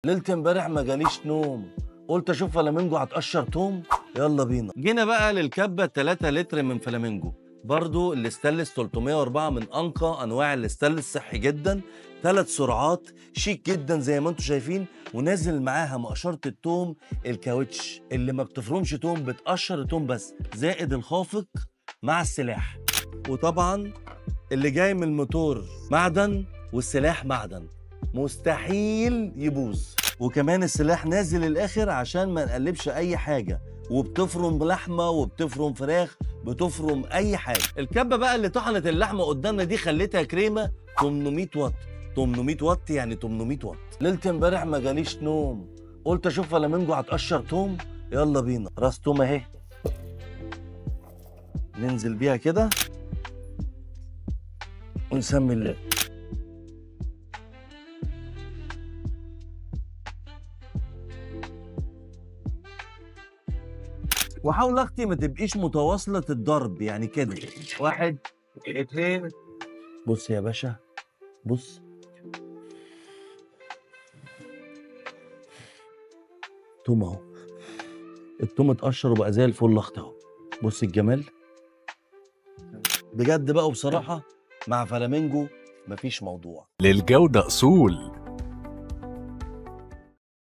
ليلة امبارح ما جاليش نوم، قلت اشوف فلامينجو هتقشر توم. يلا بينا. جينا بقى للكبه 3 لتر من فلامينجو، برضو الاستانلس 304 من انقى انواع الاستانلس، صحي جدا، 3 سرعات، شيك جدا زي ما انتم شايفين، ونازل معاها مقشره التوم الكاوتش اللي ما بتفرمش توم، بتقشر التوم بس، زائد الخافق مع السلاح. وطبعا اللي جاي من الموتور معدن والسلاح معدن، مستحيل يبوظ. وكمان السلاح نازل الاخر عشان ما نقلبش اي حاجه، وبتفرم لحمه وبتفرم فراخ، بتفرم اي حاجه. الكبه بقى اللي طحنت اللحمه قدامنا دي خليتها كريمه 800 واط. 800 واط يعني 800 واط. ليله امبارح ما جاليش نوم، قلت اشوف فلامينجو هتقشر توم. يلا بينا. راس توم اهي، ننزل بيها كده ونسمي الله. وحاول اختي ما تبقيش متواصله الضرب، يعني كده 1 2. بص يا باشا، بص، توم اهو، التوم اتقشر وبقى زي الفل اخت اهو. بص الجمال بجد بقى، وبصراحه مع فلامينجو مفيش موضوع. للجودة أصول.